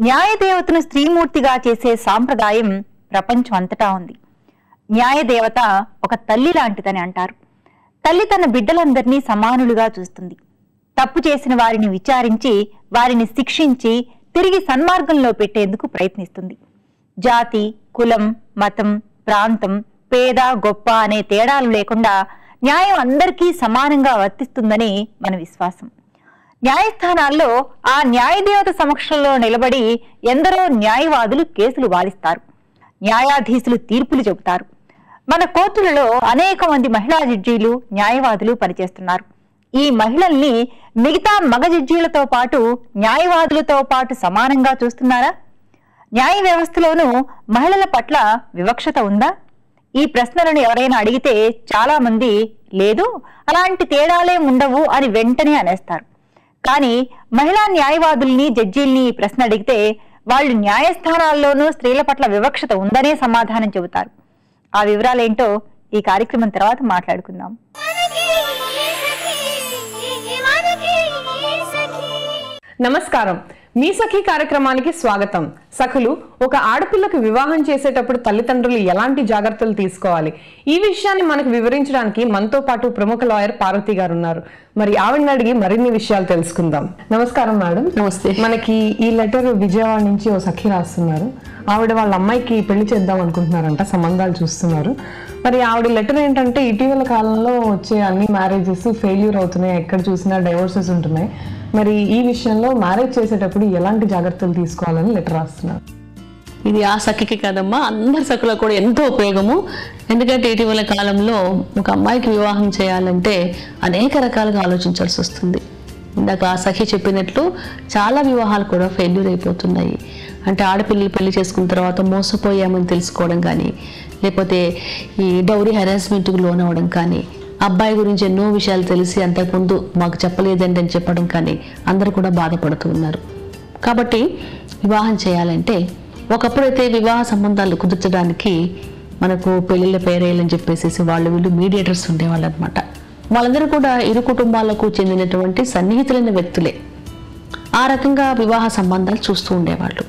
న్యాయదేవతను స్త్రీమూర్తిగా చేసే సాంప్రదాయం ప్రపంచం అంతటా ఉంది. న్యాయదేవత ఒక తల్లి లాంటిదని అంటారు. తల్లి తన బిడ్డలందరినీ సమానులుగా చూస్తుంది. తప్పు చేసిన వారిని విచారించి వారిని శిక్షించి తిరిగి సన్మార్గంలో పెట్టేందుకు ప్రయత్నిస్తుంది. జాతి, కులం, మతం, ప్రాంతం, పేద గొప్ప అనే తేడాలు లేకుండా న్యాయం అందరికీ సమానంగా వర్తిస్తుందని మన విశ్వాసం. న్యాయస్థానాల్లో ఆ న్యాయదేవత సమక్షంలో నిలబడి ఎందరో న్యాయవాదులు కేసులు వాదిస్తారు. న్యాయాధీశులు తీర్పులు చెబుతారు. మన కోర్టులలో అనేక మంది మహిళా జడ్జీలు, న్యాయవాదులు పనిచేస్తున్నారు. ఈ మహిళల్ని మిగతా మగ జడ్జీలతో పాటు న్యాయవాదులతో పాటు సమానంగా చూస్తున్నారా? న్యాయ వ్యవస్థలోనూ మహిళల పట్ల వివక్షత ఉందా? ఈ ప్రశ్నలను ఎవరైనా అడిగితే చాలా మంది లేదు, అలాంటి తేడాలే ఉండవు అని వెంటనే అనేస్తారు. కానీ మహిళా న్యాయవాదుల్ని, జడ్జీల్ని ఈ ప్రశ్న అడిగితే వాళ్ళు న్యాయస్థానాల్లోనూ స్త్రీల పట్ల వివక్షత ఉందనే సమాధానం చెబుతారు. ఆ వివరాలేంటో ఈ కార్యక్రమం తర్వాత మాట్లాడుకుందాం. నమస్కారం. మీ సఖీ కార్యక్రమానికి స్వాగతం. సఖులు, ఒక ఆడపిల్లకు వివాహం చేసేటప్పుడు తల్లిదండ్రులు ఎలాంటి జాగ్రత్తలు తీసుకోవాలి, ఈ విషయాన్ని మనకు వివరించడానికి మనతో పాటు ప్రముఖ లాయర్ పార్వతి గారు ఉన్నారు. మరి ఆవిడని అడిగి మరిన్ని విషయాలు తెలుసుకుందాం. నమస్కారం మేడం. నమస్తే. మనకి ఈ లెటర్ విజయవాడ నుంచి ఓ సఖి రాస్తున్నారు. ఆవిడ వాళ్ళ అమ్మాయికి పెళ్లి చేద్దాం అనుకుంటున్నారంట, సంబంధాలు చూస్తున్నారు. మరి ఆవిడ లెటర్ ఏంటంటే, ఇటీవల కాలంలో వచ్చే అన్ని మ్యారేజెస్ ఫెయిల్యూర్ అవుతున్నాయి, ఎక్కడ చూసినా డైవోర్సెస్ ఉంటున్నాయి. మరి ఈ విషయంలో మ్యారేజ్ చేసేటప్పుడు ఎలాంటి జాగ్రత్తలు తీసుకోవాలని లెటర్ రాస్తున్నారు. ఇది ఆ సఖికి కాదమ్మా, అందరి సఖులకు కూడా ఎంతో ఉపయోగము. ఎందుకంటే ఇటీవల కాలంలో ఒక అమ్మాయికి వివాహం చేయాలంటే అనేక రకాలుగా ఆలోచించాల్సి వస్తుంది. ఇందాక ఆ సఖి చెప్పినట్లు చాలా వివాహాలు కూడా ఫెయిల్యూర్ అయిపోతున్నాయి. అంటే ఆడపిల్లలు పెళ్లి చేసుకున్న తర్వాత మోసపోయామని తెలుసుకోవడం కానీ, లేకపోతే ఈ డౌరీ హెరాస్మెంట్కి లోన్ అవ్వడం కానీ, అబ్బాయి గురించి ఎన్నో విషయాలు తెలిసి అంతకుముందు మాకు చెప్పలేదండి అని చెప్పడం కానీ అందరూ కూడా బాధపడుతూ ఉన్నారు. కాబట్టి వివాహం చేయాలంటే, ఒకప్పుడైతే వివాహ సంబంధాలు కుదర్చడానికి మనకు పెళ్ళిళ్ళ పేరేయాలని చెప్పేసి వీళ్ళు మీడియేటర్స్ ఉండేవాళ్ళు అనమాట. వాళ్ళందరూ కూడా ఇరు కుటుంబాలకు చెందినటువంటి సన్నిహితులైన వ్యక్తులే. ఆ రకంగా వివాహ సంబంధాలు చూస్తూ ఉండేవాళ్ళు.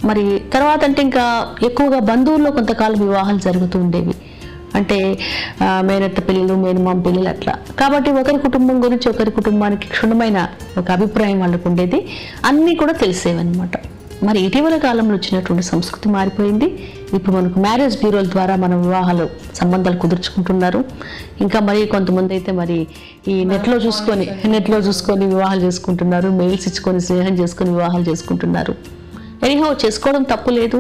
మరి తర్వాత అంటే ఇంకా ఎక్కువగా బంధువుల్లో కొంతకాలం వివాహాలు జరుగుతూ ఉండేవి. అంటే మేనత్త పిల్లలు, మేనమామ పిల్లలు అట్లా. కాబట్టి ఒకరి కుటుంబం గురించి ఒకరి కుటుంబానికి క్షుణ్ణమైన ఒక అభిప్రాయం వాళ్ళకు ఉండేది. అన్నీ కూడా తెలిసేవన్నమాట. మరి ఇటీవల కాలంలో వచ్చినటువంటి సంస్కృతి మారిపోయింది. ఇప్పుడు మనకు మ్యారేజ్ బ్యూరోల ద్వారా మనం వివాహాలు సంబంధాలు కుదుర్చుకుంటున్నారు. ఇంకా మరి కొంతమంది అయితే మరి ఈ నెట్లో చూసుకొని వివాహాలు చేసుకుంటున్నారు. మెయిల్స్ ఇచ్చుకొని స్నేహం చేసుకొని వివాహాలు చేసుకుంటున్నారు. ఎనీహౌ చేసుకోవడం తప్పు లేదు.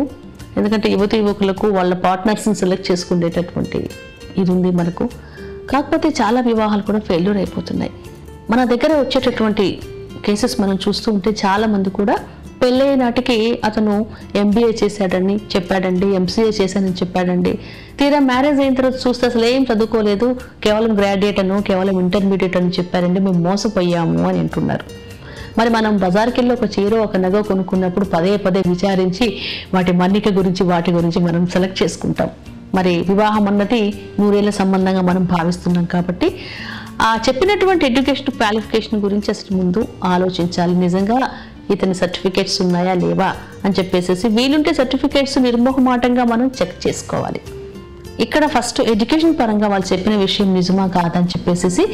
ఎందుకంటే యువకులకు వాళ్ళ పార్ట్నర్స్ని సెలెక్ట్ చేసుకునేటటువంటి ఇది ఉంది మనకు. కాకపోతే చాలా వివాహాలు కూడా ఫెయిల్యూర్ అయిపోతున్నాయి. మన దగ్గర వచ్చేటటువంటి కేసెస్ మనం చూస్తూ ఉంటే చాలామంది కూడా పెళ్ళయ్యే నాటికి అతను MBA చేశాడని చెప్పాడండి, MCA చేశానని చెప్పాడండి. తీరా మ్యారేజ్ అయిన తర్వాత చూస్తే అసలు ఏం చదువుకోలేదు, కేవలం గ్రాడ్యుయేట్ అను, కేవలం ఇంటర్మీడియట్ అని చెప్పారండి, మేము మోసపోయాము అని అంటున్నారు. మరి మనం బజార్కి వెళ్ళి ఒక చీర, ఒక నగ కొనుక్కున్నప్పుడు పదే విచారించి వాటి మన్నిక గురించి, వాటి గురించి మనం సెలెక్ట్ చేసుకుంటాం. మరి వివాహం అన్నది 100 ఏళ్ల సంబంధంగా మనం భావిస్తున్నాం. కాబట్టి ఆ చెప్పినటువంటి ఎడ్యుకేషన్ క్వాలిఫికేషన్ గురించి అసలు ముందు ఆలోచించాలి. నిజంగా ఇతని సర్టిఫికేట్స్ ఉన్నాయా లేవా అని చెప్పేసి వీలుంటే సర్టిఫికేట్స్ నిర్మోహమాటంగా మనం చెక్ చేసుకోవాలి. ఇక్కడ ఫస్ట్ ఎడ్యుకేషన్ పరంగా వాళ్ళు చెప్పిన విషయం నిజమా కాదని చెప్పేసి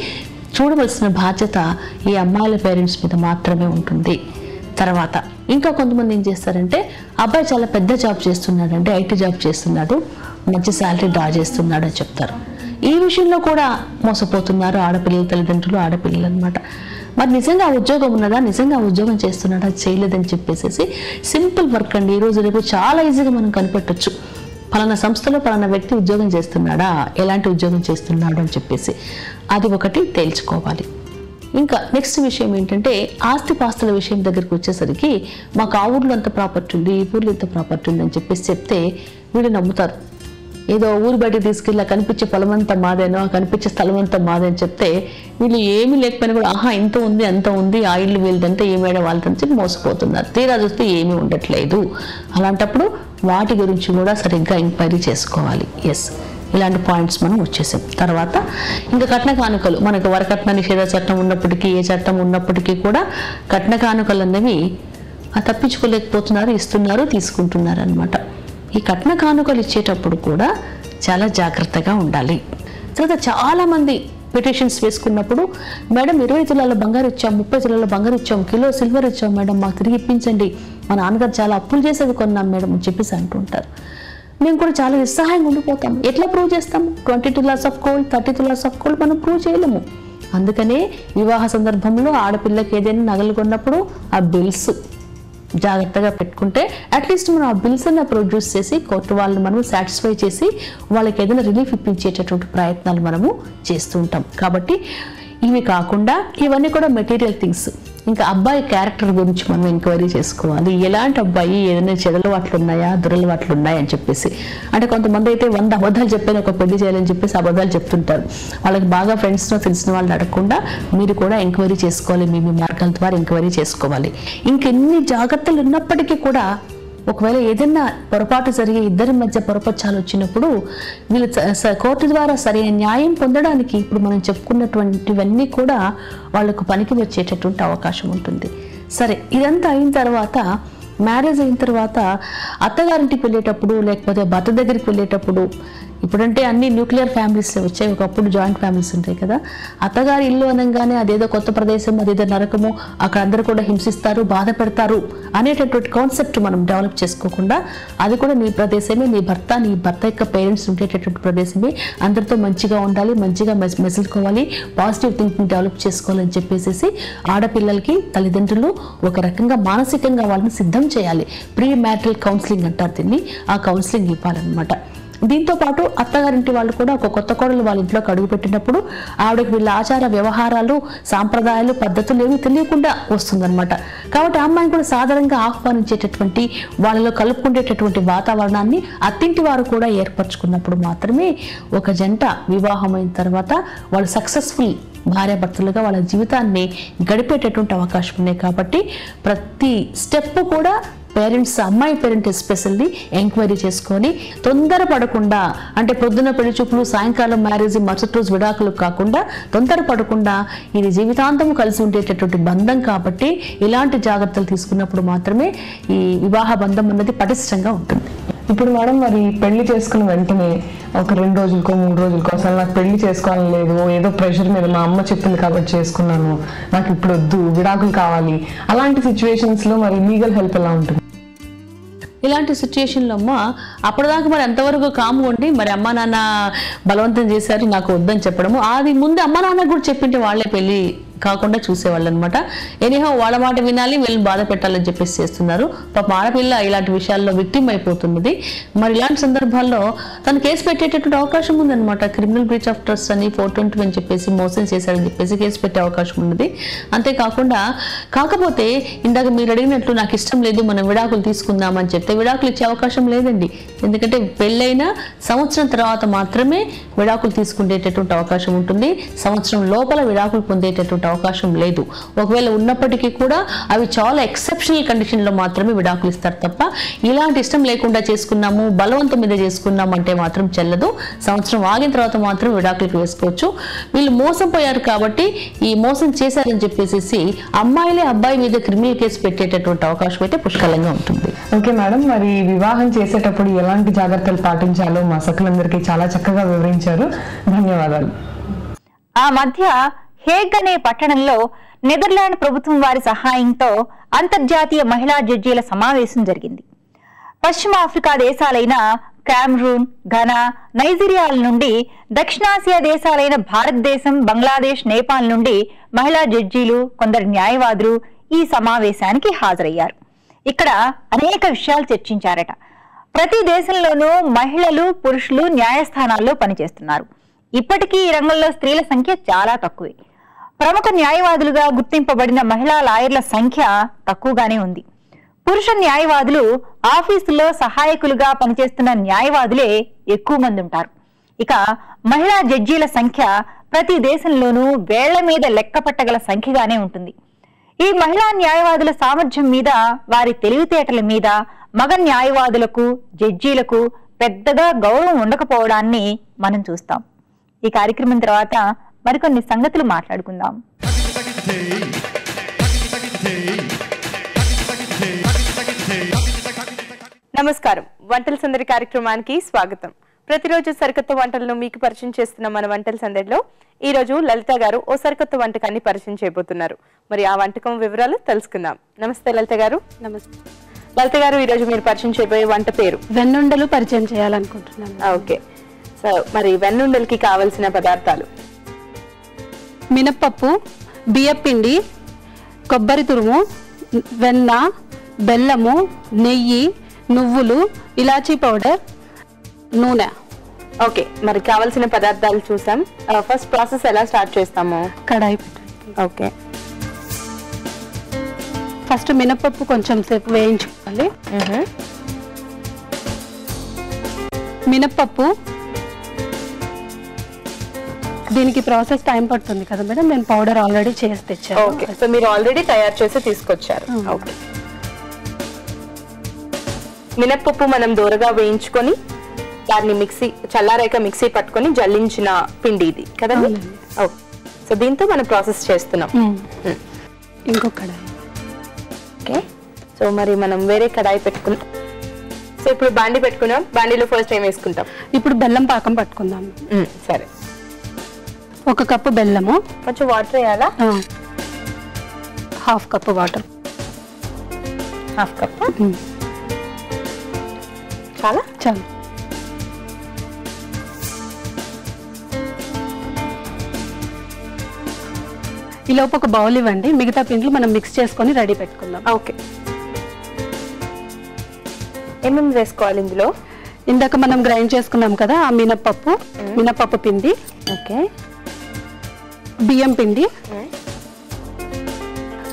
చూడవలసిన బాధ్యత ఈ అమ్మాయిల పేరెంట్స్ మీద మాత్రమే ఉంటుంది. తర్వాత ఇంకా కొంతమంది ఏం చేస్తారంటే, అబ్బాయి చాలా పెద్ద జాబ్ చేస్తున్నాడంటే, IT జాబ్ చేస్తున్నాడు, మంచి శాలరీ డ్రా చేస్తున్నాడు అని చెప్తారు. ఈ విషయంలో కూడా మోసపోతున్నారు ఆడపిల్లల తల్లిదండ్రులు, ఆడపిల్లలు అనమాట. మరి నిజంగా ఉద్యోగం ఉన్నదా, నిజంగా ఉద్యోగం చేస్తున్నాడా, చేయలేదని చెప్పేసి సింపుల్ వర్క్ అండి. ఈరోజు రేపు చాలా ఈజీగా మనం కనిపెట్టచ్చు. పలానా సంస్థలో పలానా వ్యక్తి ఉద్యోగం చేస్తున్నాడా, ఎలాంటి ఉద్యోగం చేస్తున్నాడు అని చెప్పేసి అది ఒకటి తేల్చుకోవాలి. ఇంకా నెక్స్ట్ విషయం ఏంటంటే, ఆస్తిపాస్తుల విషయం దగ్గరికి వచ్చేసరికి మాకు ఆ ఊర్లో అంత ప్రాపర్టీ ఉంది, ఈ ఊర్లో ఇంత ప్రాపర్టీ ఉంది అని చెప్పేసి చెప్తే వీళ్ళు నమ్ముతారు. ఏదో ఊరు బయటకు తీసుకెళ్ళి కనిపించే పొలం అంతా మాదేనో, కనిపించే స్థలం అంతా మాదే అని చెప్తే వీళ్ళు ఏమీ లేకపోయినా కూడా ఆహా ఇంత ఉంది అంత ఉంది, ఆ ఇల్లు వీళ్ళదంతా ఏమైనా వాళ్ళని చెప్పి మోసపోతున్నారు. తీరా చూస్తే ఏమీ ఉండట్లేదు. అలాంటప్పుడు వాటి గురించి కూడా సరిగ్గా ఎంక్వైరీ చేసుకోవాలి. ఎస్, ఇలాంటి పాయింట్స్ మనం వచ్చేసాం. తర్వాత ఇంకా కట్న కానుకలు, మనకు వరకట్న నిషేధ చట్టం ఉన్నప్పటికీ, ఏ చట్టం ఉన్నప్పటికీ కూడా కట్న కానుకలు అన్నవి తప్పించుకోలేకపోతున్నారు, ఇస్తున్నారు, తీసుకుంటున్నారు అనమాట. ఈ కట్న కానుకలు ఇచ్చేటప్పుడు కూడా చాలా జాగ్రత్తగా ఉండాలి. తర్వాత చాలామంది పిటిషన్స్ వేసుకున్నప్పుడు, మేడం 20 తులాల బంగారు ఇచ్చాం, 30 తులాల బంగారు ఇచ్చాం, కిలో సిల్వర్ ఇచ్చాం మేడం, మాకు తిరిగి ఇప్పించండి, మా నాన్నగారు చాలా అప్పులు చేసేది కొన్నాం మేడం అని చెప్పేసి అంటుంటారు. మేము కూడా చాలా నిస్సహాయంగా ఉండిపోతాం. ఎట్లా ప్రూవ్ చేస్తాం? 20 tulas of gold, 30 tulas of gold మనం ప్రూవ్ చేయలేము. అందుకనే వివాహ సందర్భంలో ఆడపిల్లకి ఏదైనా నగలు కొన్నప్పుడు ఆ బిల్స్ జాగ్రత్తగా పెట్టుకుంటే అట్లీస్ట్ మనం ఆ బిల్స్ అన్న ప్రొడ్యూస్ చేసి కోర్టు వాళ్ళని మనం సాటిస్ఫై చేసి వాళ్ళకి ఏదైనా రిలీఫ్ ఇప్పించేటటువంటి ప్రయత్నాలు మనము చేస్తూ ఉంటాం. కాబట్టి ఇవి కాకుండా ఇవన్నీ కూడా మెటీరియల్ థింగ్స్. ఇంకా అబ్బాయి క్యారెక్టర్ గురించి మనం ఎంక్వైరీ చేసుకోవాలి. ఎలాంటి అబ్బాయి, ఏదైనా చెడలవాట్లు ఉన్నాయా, దురలవాట్లు ఉన్నాయా అని చెప్పేసి. అంటే కొంతమంది అయితే 100 అబద్ధాలు చెప్పాను ఒక పెళ్లి చేయాలని చెప్పేసి అబద్ధాలు చెప్తుంటారు. వాళ్ళకి బాగా ఫ్రెండ్స్లో తెలిసిన వాళ్ళని అడగకుండా మీరు కూడా ఎంక్వైరీ చేసుకోవాలి, మీ మార్గాల ద్వారా ఎంక్వైరీ చేసుకోవాలి. ఇంకెన్ని జాగ్రత్తలు ఉన్నప్పటికీ కూడా ఒకవేళ ఏదైనా పొరపాటు జరిగి ఇద్దరి మధ్య పొరపచ్చాలు వచ్చినప్పుడు వీళ్ళు కోర్టు ద్వారా సరైన న్యాయం పొందడానికి ఇప్పుడు మనం చెప్పుకున్నటువంటివన్నీ కూడా వాళ్ళకు పనికి వచ్చేటటువంటి అవకాశం ఉంటుంది. సరే, ఇదంతా అయిన తర్వాత మ్యారేజ్ అయిన తర్వాత అత్తగారింటికి వెళ్ళేటప్పుడు లేకపోతే భర్త దగ్గరికి వెళ్ళేటప్పుడు, ఇప్పుడంటే అన్ని న్యూక్లియర్ ఫ్యామిలీస్లో వచ్చాయి, ఒకప్పుడు జాయింట్ ఫ్యామిలీస్ ఉంటాయి కదా. అత్తగారి ఇల్లు అనగానే అదేదో కొత్త ప్రదేశం, అదేదో నరకము, అక్కడ అందరూ కూడా హింసిస్తారు, బాధ పెడతారు అనేటటువంటి కాన్సెప్ట్ మనం డెవలప్ చేసుకోకుండా అది కూడా నీ ప్రదేశమే, నీ భర్త యొక్క పేరెంట్స్ ఉండేటటువంటి ప్రదేశమే, అందరితో మంచిగా ఉండాలి, మంచిగా మెసులుకోవాలి, పాజిటివ్ థింకింగ్ డెవలప్ చేసుకోవాలని చెప్పేసి ఆడపిల్లలకి తల్లిదండ్రులు ఒక రకంగా మానసికంగా వాళ్ళని సిద్ధం చేయాలి. ప్రీ మ్యారిటల్ కౌన్సిలింగ్ అంటారు దీన్ని. ఆ కౌన్సిలింగ్ ఇవ్వాలన్నమాట. దీంతో పాటు అత్తగారింటి వాళ్ళు కూడా ఒక కొత్త కోడలు వాళ్ళ ఇంట్లోకి అడుగు పెట్టినప్పుడు ఆవిడకి వీళ్ళ ఆచార వ్యవహారాలు, సాంప్రదాయాలు, పద్ధతులు ఏమి తెలియకుండా వస్తుందన్నమాట. కాబట్టి ఆ అమ్మాయిని కూడా సాధారణంగా ఆహ్వానించేటటువంటి, వాళ్ళలో కలుపుకునేటటువంటి వాతావరణాన్ని అత్తింటి వారు కూడా ఏర్పరచుకున్నప్పుడు మాత్రమే ఒక జంట వివాహం అయిన తర్వాత వాళ్ళు సక్సెస్ఫుల్ భార్యాభర్తలుగా వాళ్ళ జీవితాన్ని గడిపేటటువంటి అవకాశం ఉన్నాయి. కాబట్టి ప్రతి స్టెప్ కూడా పేరెంట్స్, అమ్మాయి పేరెంట్ ఎస్పెషల్లీ ఎంక్వైరీ చేసుకొని తొందరపడకుండా, అంటే పొద్దున్న పెళ్లి చూపులు, సాయంకాలం మ్యారేజ్, మరుసటి రోజు విడాకులు కాకుండా తొందరపడకుండా ఇది జీవితాంతం కలిసి ఉండేటటువంటి బంధం. కాబట్టి ఇలాంటి జాగ్రత్తలు తీసుకున్నప్పుడు మాత్రమే ఈ వివాహ బంధం అన్నది పటిష్టంగా ఉంటుంది. ఇప్పుడు మేడం, మరి పెళ్లి చేసుకున్న వెంటనే ఒక 2 రోజులకో 3 రోజులకో అసలు నాకు పెళ్లి చేసుకోవాలని లేదు, ఏదో ప్రెషర్ మీద మా అమ్మ చెప్పింది కాబట్టి చేసుకున్నాను, నాకు ఇప్పుడు వద్దు, విడాకులు కావాలి, అలాంటి సిచ్యువేషన్స్ లో మరి లీగల్ హెల్ప్ ఎలా ఉంటుంది? ఇలాంటి సిచ్యుయేషన్లో అమ్మ అప్పటిదాకా మరి ఎంతవరకు కాము ఉండి మరి అమ్మ నాన్న బలవంతం చేశారు నాకు వద్దని చెప్పడము, అది ముందు అమ్మ నాన్న కూడా చెప్పింటే వాళ్ళే పెళ్లి కాకుండా చూసేవాళ్ళు అనమాట. ఎనీహో వాళ్ళ మాట వినాలి, వీళ్ళని బాధ పెట్టాలని చెప్పేసి చేస్తున్నారు. పాప ఆడపిల్ల ఇలాంటి విషయాల్లో విక్టిమ్ అయిపోతున్నది. మరి ఇలాంటి సందర్భాల్లో తను కేసు పెట్టేటటువంటి అవకాశం ఉందన్నమాట. క్రిమినల్ బ్రీచ్ ఆఫ్ ట్రస్ట్ అని 420 అని చెప్పేసి మోసం చేశారని చెప్పేసి కేసు పెట్టే అవకాశం ఉన్నది. అంతేకాకుండా కాకపోతే ఇందాక మీరు అడిగినట్లు నాకు ఇష్టం లేదు, మనం విడాకులు తీసుకుందామని చెప్తే విడాకులు ఇచ్చే అవకాశం లేదండి. ఎందుకంటే పెళ్ళైన సంవత్సరం తర్వాత మాత్రమే విడాకులు తీసుకునేటటువంటి అవకాశం ఉంటుంది. సంవత్సరం లోపల విడాకులు పొందేటటువంటి అవకాశం లేదు. ఒకవేళ ఉన్నప్పటికీ కూడా అవి చాలా ఎక్సెప్షనల్ కండిషన్లో మాత్రమే విడాకులు ఇస్తారు తప్ప ఇలాంటి ఇష్టం లేకుండా చేసుకున్నాము, బలవంతం మీద చేసుకున్నాము అంటే మాత్రం చెల్లదు. సంవత్సరం ఆగిన తర్వాత మాత్రం విడాకులకు వేసుకోవచ్చు. వీళ్ళు మోసపోయారు కాబట్టి ఈ మోసం చేశారని చెప్పేసి అమ్మాయిలే అబ్బాయి మీద క్రిమినల్ కేసు పెట్టేటటువంటి అవకాశం అయితే పుష్కలంగా ఉంటుంది. ఓకే మేడం, మరి వివాహం చేసేటప్పుడు ఎలాంటి జాగ్రత్తలు పాటించాలో మా సఖులందరికీ చాలా చక్కగా వివరించారు. ధన్యవాదాలు. ఆ మధ్య హేగ్ అనే పట్టణంలో నెదర్లాండ్ ప్రభుత్వం వారి సహాయంతో అంతర్జాతీయ మహిళా జడ్జీల సమావేశం జరిగింది. పశ్చిమ ఆఫ్రికా దేశాలైన కామరూన్, ఘనా, నైజీరియాల నుండి దక్షిణాసియా దేశాలైన భారతదేశం, బంగ్లాదేశ్, నేపాల్ నుండి మహిళా జడ్జీలు, కొందరు న్యాయవాదులు ఈ సమావేశానికి హాజరయ్యారు. ఇక్కడ అనేక విషయాలు చర్చించారట. ప్రతి దేశంలోనూ మహిళలు, పురుషులు న్యాయస్థానాల్లో పనిచేస్తున్నారు. ఇప్పటికీ ఈ రంగంలో స్త్రీల సంఖ్య చాలా తక్కువే. ప్రముఖ న్యాయవాదులుగా గుర్తింపబడిన మహిళా లాయర్ల సంఖ్య తక్కువగానే ఉంది. పురుష న్యాయవాదులు ఆఫీసుల్లో సహాయకులుగా పనిచేస్తున్న న్యాయవాదులే ఎక్కువ మంది ఉంటారు. ఇక మహిళా జడ్జీల సంఖ్య ప్రతి దేశంలోనూ వేళ్ల మీద లెక్కపట్టగల సంఖ్యగానే ఉంటుంది. ఈ మహిళా న్యాయవాదుల సామర్థ్యం మీద, వారి తెలివితేటల మీద మగ న్యాయవాదులకు, జడ్జీలకు పెద్దగా గౌరవం ఉండకపోవడాన్ని మనం చూస్తాం. ఈ కార్యక్రమం తర్వాత మరికొన్ని సంగతులు మాట్లాడుకుందాం. నమస్కారం, వంటల సందడి కార్యక్రమానికి స్వాగతం. ప్రతిరోజు సరికొత్త వంటలను మీకు పరిచయం చేస్తున్న మన వంటల సందడిలో ఈ రోజు లలిత గారు ఓ సరికొత్త వంటకాన్ని పరిచయం చేయబోతున్నారు. మరి ఆ వంటకం వివరాలు తెలుసుకుందాం. నమస్తే లలిత గారు. నమస్తే లలిత గారు, ఈ రోజు మీరు పరిచయం చేయబోయే వంట పేరు? వెన్నుండలు పరిచయం చేయాలనుకుంటున్నాను. ఓకే, సో మరి వెన్నుండలకి కావలసిన పదార్థాలు: మినప్పప్పు, బియ్యపిండి, కొబ్బరి తురుము, వెన్న, బెల్లము, నెయ్యి, నువ్వులు, ఇలాచీ పౌడర్, నూనె. ఓకే, మరి కావాల్సిన పదార్థాలు చూసాం. ఫస్ట్ ప్రాసెస్ ఎలా స్టార్ట్ చేస్తాము? కడాయి పెట్టండి. ఓకే, ఫస్ట్ మినప్పప్పు కొంచెం సేపు వేయించుకోవాలి. మినప్పప్పు దీనికి ప్రాసెస్ టైం పడుతుంది కదా మేడం, నేను పౌడర్ ఆల్రెడీ చేసి తెచ్చాను. ఓకే, సో మీరు ఆల్రెడీ తయారు చేసి తీసుకొచ్చారు. ఓకే, మినప్పప్పు మనం దూరగా వేయించుకొని దాన్ని చల్లారాక మిక్సీ పట్టుకొని జల్లించిన పిండి ఇది కదండి. ఓకే, సో దీంతో మనం ప్రాసెస్ చేస్తున్నాం. ఇంకో కడాయి. ఓకే, సో మరి మనం వేరే కడాయి పెట్టుకున్నాం. సో ఇప్పుడు బాండి పెట్టుకున్నాం. బాండీలో ఫస్ట్ ఏం వేసుకుంటాం? ఇప్పుడు బెల్లం పాకం పట్టుకుందాం. సరే, 1 కప్పు బెల్లము, కొంచెం వాటర్ వేయాలా? 1/2 కప్పు వాటర్. 1/2 కప్ చాలా చాలు. ఈ లోపు ఒక బౌల్ ఇవ్వండి, మిగతా పిండిలు మనం మిక్స్ చేసుకొని రెడీ పెట్టుకుందాం. ఓకే, ఏమేమి వేసుకోవాలి ఇందులో? ఇందాక మనం గ్రైండ్ చేసుకున్నాం కదా ఆ మినప్పప్పు పిండి, ఓకే, బియ్యం పిండి,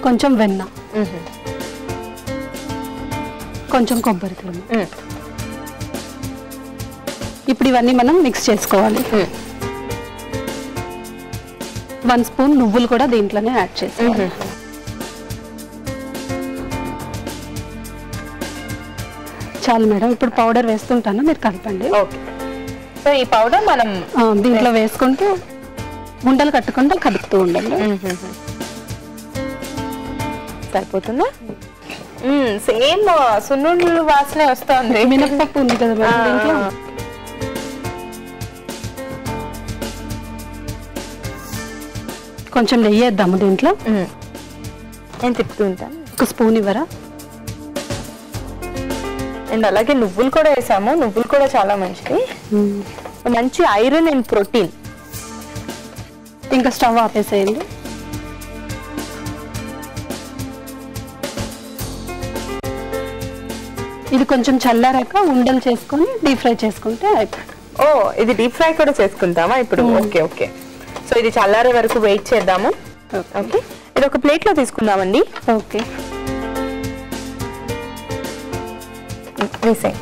కొంచెం వెన్న, కొంచెం కొబ్బరి తురుము. ఇప్పుడు ఇవన్నీ మనం మిక్స్ చేసుకోవాలి. 1 స్పూన్ నువ్వులు కూడా దీంట్లోనే యాడ్ చేసుకోవాలి. చాలు మేడం, ఇప్పుడు పౌడర్ వేస్తుంటాను, మీరు కలపండి. ఓకే, సో ఈ పౌడర్ మనం దీంట్లో వేసుకుంటూ ఉండలు కట్టకుండా కలుపుతూ ఉండండి. సరిపోతుందా? సేమ్ సున్నుండలు వాసనే వస్తుంది. మినప్పప్పు ఉంది కదా మేడం దీంట్లో. కొంచెం నెయ్యి వేద్దాము దీంట్లో. నేను తిప్పుతూ ఉంటాను. 1 స్పూన్ ఇవ్వరా? అండ్ అలాగే నువ్వులు కూడా వేసాము. నువ్వులు కూడా చాలా మంచిది, మంచి ఐరన్ అండ్ ప్రోటీన్. ఇంకా స్టవ్ ఆపేసేయండి. ఇది కొంచెం చల్లారాక ఉండలు చేసుకొని డీప్ ఫ్రై చేసుకుంటే అయిపోతుంది. ఓ, ఇది డీప్ ఫ్రై కూడా చేసుకుంటామా ఇప్పుడు? ఓకే ఓకే, సో ఇది చల్లారే వరకు వెయిట్ చేద్దాము. ఓకే, ఇది ఒక ప్లేట్ లో తీసుకుందామండి. ఓకే, వేసేయండి.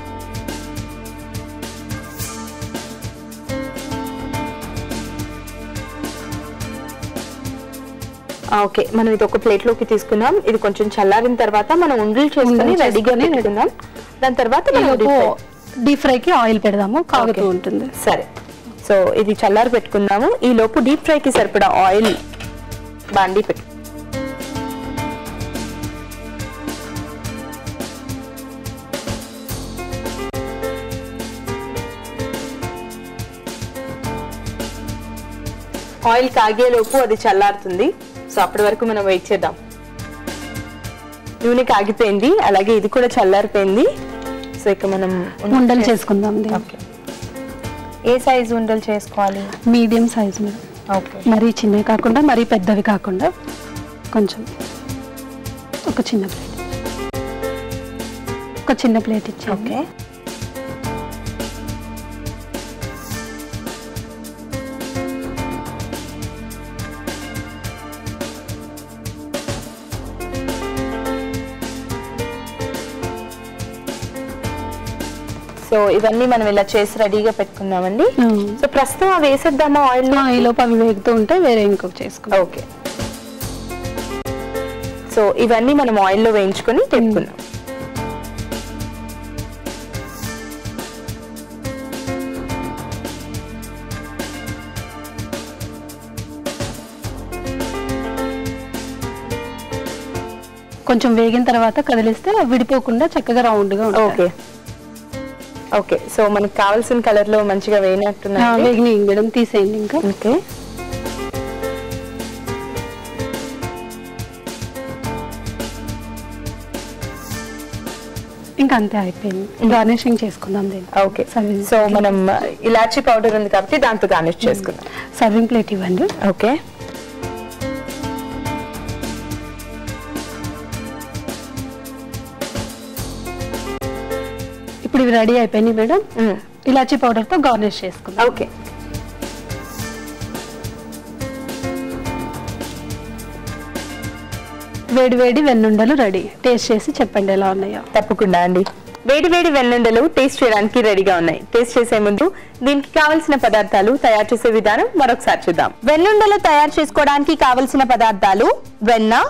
ఓకే, మనం ఇది ఒక ప్లేట్ లోకి తీసుకున్నాం. ఇది కొంచెం చల్లారిన తర్వాత మనం ఉండలు చేసుకొని రెడీగా పెట్టుకుందాం. దాని తర్వాత డీప్ ఫ్రైకి ఆయిల్ పెడదాము, కాగుతూ ఉంటుంది. సరే, సో ఇది చల్లారి పెట్టుకుందాము. ఈ లోపు డీప్ ఫ్రైకి సరిపడా ఆయిల్ బాండి పెట్టు. ఆయిల్ కాగేలోపు అది చల్లారుతుంది. సో అప్పటి వరకు మనం వెయిట్ చేద్దాం. నూనె కాగిపోయింది, అలాగే ఇది కూడా చల్లారిపోయింది. సో ఇక మనం ఉండలు చేసుకుందాం. ఓకే, ఏ సైజు ఉండలు చేసుకోవాలి? మీడియం సైజ్ మీద. ఓకే, మరీ చిన్నవి కాకుండా మరీ పెద్దవి కాకుండా కొంచెం ఒక చిన్న ప్లేట్ ఇచ్చి. ఓకే, సో ఇవన్నీ మనం ఇలా చేసి రెడీగా పెట్టుకుందామండి. సో ప్రస్తుతం అవి వేసేద్దామా ఆయిల్? ఈ లోపు అవి వేగుతూ ఉంటే వేరే ఇంకొక చేసుకుందాం. ఓకే, సో ఇవన్నీ మనం ఆయిల్లో వేయించుకొని పెట్టుకుందాం. కొంచెం వేగిన తర్వాత కదిలిస్తే విడిపోకుండా చక్కగా రౌండ్గా ఉంటుంది. ఓకే ఓకే, సో మనకు కావాల్సిన కలర్ లో మంచిగా వేగినట్టున్నాయి. వేగినాయి మేడం, తీసేయండి ఇంకా. ఓకే, ఇంకా అంతే అయిపోయింది. గార్నిషింగ్ చేసుకుందాం దీన్ని. ఓకే, సో మనం ఇలాచీ పౌడర్ ఉంది కాబట్టి దాంతో గార్నిష్ చేసుకుందాం. సర్వింగ్ ప్లేట్ ఇవ్వండి. ఓకే, ఇప్పుడు ఇవి రెడీ అయిపోయినాయి మేడం. ఇలాచీ పౌడర్ తో గార్నిష్ చేసుకుందాం. ఓకే, వేడి వేడి వెన్నుండలు రెడీ. టేస్ట్ చేసి చెప్పండి ఎలా ఉన్నాయో. తప్పకుండా అండి. వేడి వేడి వెన్నుండలు టేస్ట్ చేయడానికి రెడీగా ఉన్నాయి. టేస్ట్ చేసే ముందు దీనికి కావలసిన పదార్థాలు, తయారు చేసే విధానం మరొకసారి చూద్దాం. వెన్నుండలు తయారు చేసుకోవడానికి కావలసిన పదార్థాలు: వెన్న,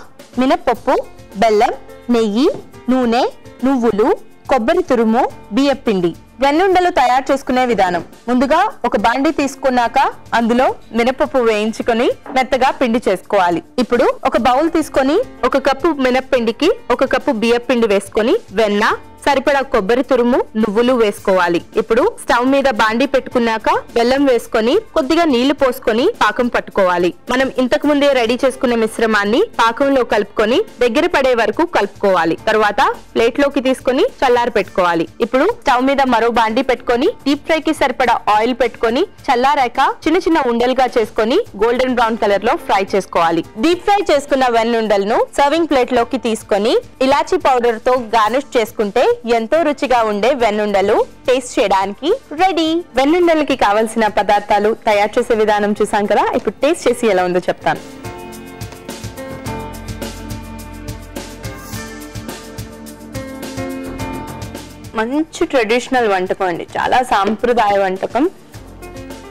మినప్పప్పు, బెల్లం, నెయ్యి, నూనె, నువ్వులు, కొబ్బరి తురుము, బియ్యపిండి. వెన్నుండలు తయారు చేసుకునే విధానం: ముందుగా ఒక బాండీ తీసుకున్నాక అందులో మినపప్పు వేయించుకొని మెత్తగా పిండి చేసుకోవాలి. ఇప్పుడు ఒక బౌల్ తీసుకొని 1 కప్పు మినప్పిండికి 1 కప్పు బియ్యపిండి వేసుకొని వెన్న, సరిపడా కొబ్బరి తురుము, నువ్వులు వేసుకోవాలి. ఇప్పుడు స్టవ్ మీద బాండీ పెట్టుకున్నాక బెల్లం వేసుకొని కొద్దిగా నీళ్లు పోసుకొని పాకం పట్టుకోవాలి. మనం ఇంతకు ముందే రెడీ చేసుకునే మిశ్రమాన్ని పాకంలో కలుపుకొని దగ్గర పడే వరకు కలుపుకోవాలి. తర్వాత ప్లేట్ లోకి తీసుకొని చల్లారి పెట్టుకోవాలి. ఇప్పుడు స్టవ్ మీద మరో బాండీ పెట్టుకొని డీప్ ఫ్రై కి సరిపడా ఆయిల్ పెట్టుకొని చల్లారాక చిన్న చిన్న ఉండలుగా చేసుకొని గోల్డెన్ బ్రౌన్ కలర్ లో ఫ్రై చేసుకోవాలి. డీప్ ఫ్రై చేసుకున్న వెన్నుండలను సర్వింగ్ ప్లేట్ లోకి తీసుకొని ఇలాచీ పౌడర్ తో గార్నిష్ చేసుకుంటే ఎంతో రుచిగా ఉండే వెన్నుండలు టేస్ట్ చేయడానికి రెడీ. వెన్నుండలకి కావాల్సిన పదార్థాలు, తయారు చేసే విధానం చూసాం కదా. ఇప్పుడు టేస్ట్ చేసి ఎలా ఉందో చెప్తాను. మంచి ట్రెడిషనల్ వంటకం అండి, చాలా సాంప్రదాయ వంటకం.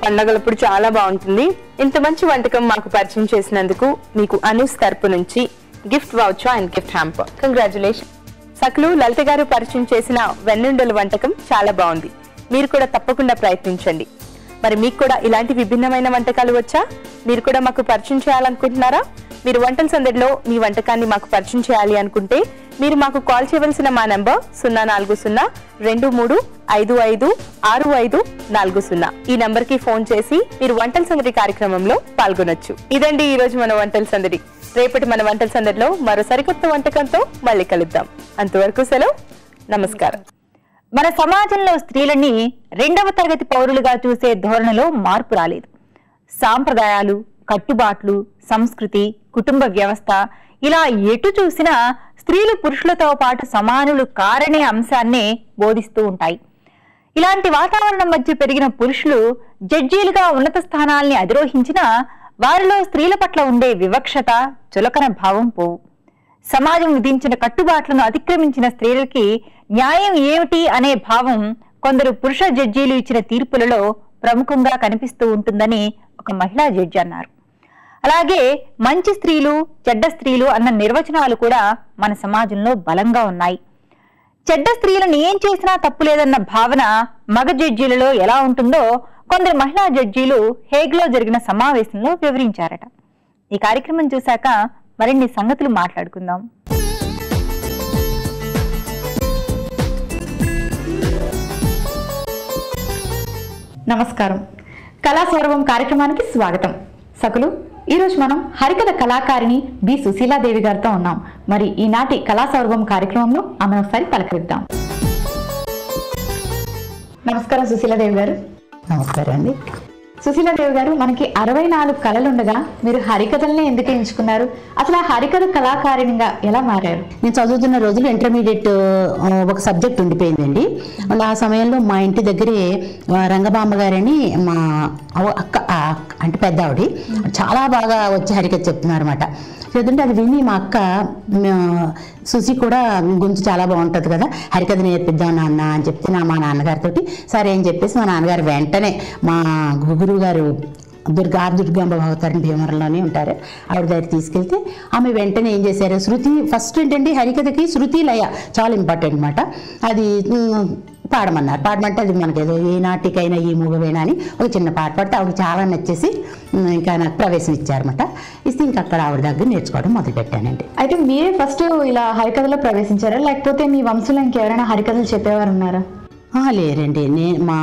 పండగలప్పుడు చాలా బాగుంటుంది. ఇంత మంచి వంటకం మాకు పరిచయం చేసినందుకు మీకు అనూస్ తరపు నుంచి gift voucher and gift hamper. Congratulation. సకలు లలిత గారు పరిచయం చేసిన వెన్నుండల వంటకం చాలా బాగుంది. మీరు కూడా తప్పకుండా ప్రయత్నించండి. మరి మీకు కూడా ఇలాంటి విభిన్నమైన వంటకాలు వచ్చా? మీరు కూడా మాకు పరిచయం చేయాలనుకుంటున్నారా? మీరు వంటల సందడిలో మీ వంటకాన్ని మాకు పరిచయం చేయాలి అనుకుంటే మీరు మాకు కాల్ చేయవలసిన మా నంబర్ 04023556540. ఈ నంబర్ కి ఫోన్ చేసి మీరు వంటల సందడి కార్యక్రమంలో పాల్గొనొచ్చు. ఇదండి ఈ రోజు మన వంటల సందడి. రేపటి మన వంటల సందడిలో మరో సరికొత్త వంటకంతో మళ్ళీ కలుద్దాం. అంతవరకు సెలవు, నమస్కారం. మన సమాజంలో స్త్రీలని 2వ తరగతి పౌరులుగా చూసే ధోరణిలో మార్పు రాలేదు. సాంప్రదాయాలు, కట్టుబాట్లు, సంస్కృతి, కుటుంబ వ్యవస్థ ఇలా ఎటు చూసినా స్త్రీలు పురుషులతో పాటు సమానులు కారనే అంశాన్నే బోధిస్తూ ఉంటాయి. ఇలాంటి వాతావరణం మధ్య పెరిగిన పురుషులు జడ్జీలుగా ఉన్నత స్థానాల్ని అధిరోహించినా వారిలో స్త్రీల పట్ల ఉండే వివక్షత, చులకన భావం పోవు. సమాజం విధించిన కట్టుబాట్లను అతిక్రమించిన స్త్రీలకి న్యాయం ఏమిటి అనే భావం కొందరు పురుష జడ్జీలు ఇచ్చిన తీర్పులలో ప్రముఖంగా కనిపిస్తూ ఉంటుందని ఒక మహిళా జడ్జి అన్నారు. అలాగే మంచి స్త్రీలు, చెడ్డ స్త్రీలు అన్న నిర్వచనాలు కూడా మన సమాజంలో బలంగా ఉన్నాయి. చెడ్డ స్త్రీలను ఏం చేసినా తప్పు లేదన్న భావన మగ జడ్జీలలో ఎలా ఉంటుందో కొందరు మహిళా జడ్జీలు హేగ్లో జరిగిన సమావేశంలో వివరించారట. ఈ కార్యక్రమం చూశాక మరిన్ని సంగతులు మాట్లాడుకుందాం. నమస్కారం. కళాసౌరభం కార్యక్రమానికి స్వాగతం. సకులు, ఈరోజు మనం హరికథ కళాకారిణి బి సుశీలాదేవి గారితో ఉన్నాం. మరి ఈనాటి కళాసౌరభం కార్యక్రమంలో ఆమె ఒకసారి పలకరిద్దాం. నమస్కారం సుశీలాదేవి గారు. నమస్కారం అండి. సుశీలాదేవి గారు, మనకి 64 కళలుండగా మీరు హరికథల్ని ఎందుకు ఎంచుకున్నారు? అసలు ఆ హరికథ కళాకారిణిగా ఎలా మారారు? నేను చదువుతున్న రోజులు ఇంటర్మీడియట్ ఒక సబ్జెక్ట్ ఉండిపోయిందండి. ఆ సమయంలో మా ఇంటి దగ్గరే రంగబాంబ గారని మా అక్క అంటే పెద్ద ఆవిడ చాలా బాగా వచ్చి హరికథ చెప్తున్నారు అనమాట. లేదంటే అది విని మా అక్క సుశీ కూడా గొంతు చాలా బాగుంటుంది కదా, హరికథ నేర్పిద్దాం నాన్న అని చెప్తే మా నాన్నగారితో సరే అని చెప్పేసి మా నాన్నగారు వెంటనే మా గురువు గారు దుర్గాంబ భవతారని భీమవరంలోనే ఉంటారు, ఆవిడ దగ్గర తీసుకెళ్తే ఆమె వెంటనే ఏం చేశారు, శృతి ఫస్ట్ ఏంటంటే హరికథకి శృతి లయ చాలా ఇంపార్టెంట్ అనమాట. అది పాడమన్నారు. పాడమంటే అది మనకేదో ఏ నాటికైనా ఈ మూగవేనా అని ఒక చిన్న పాట పాడితే ఆవిడ చాలా నచ్చేసి ఇంకా నాకు ప్రవేశం ఇచ్చారన్నమాట. ఇస్తే ఇంకా అక్కడ ఆవిడ దగ్గర నేర్చుకోవడం మొదలుపెట్టానండి. అయితే మీరే ఫస్ట్ ఇలా హరికథలో ప్రవేశించారా, లేకపోతే మీ వంశంలో ఇంకెవరైనా హరికథలు చెప్పేవారు ఉన్నారా? లేరండి, మా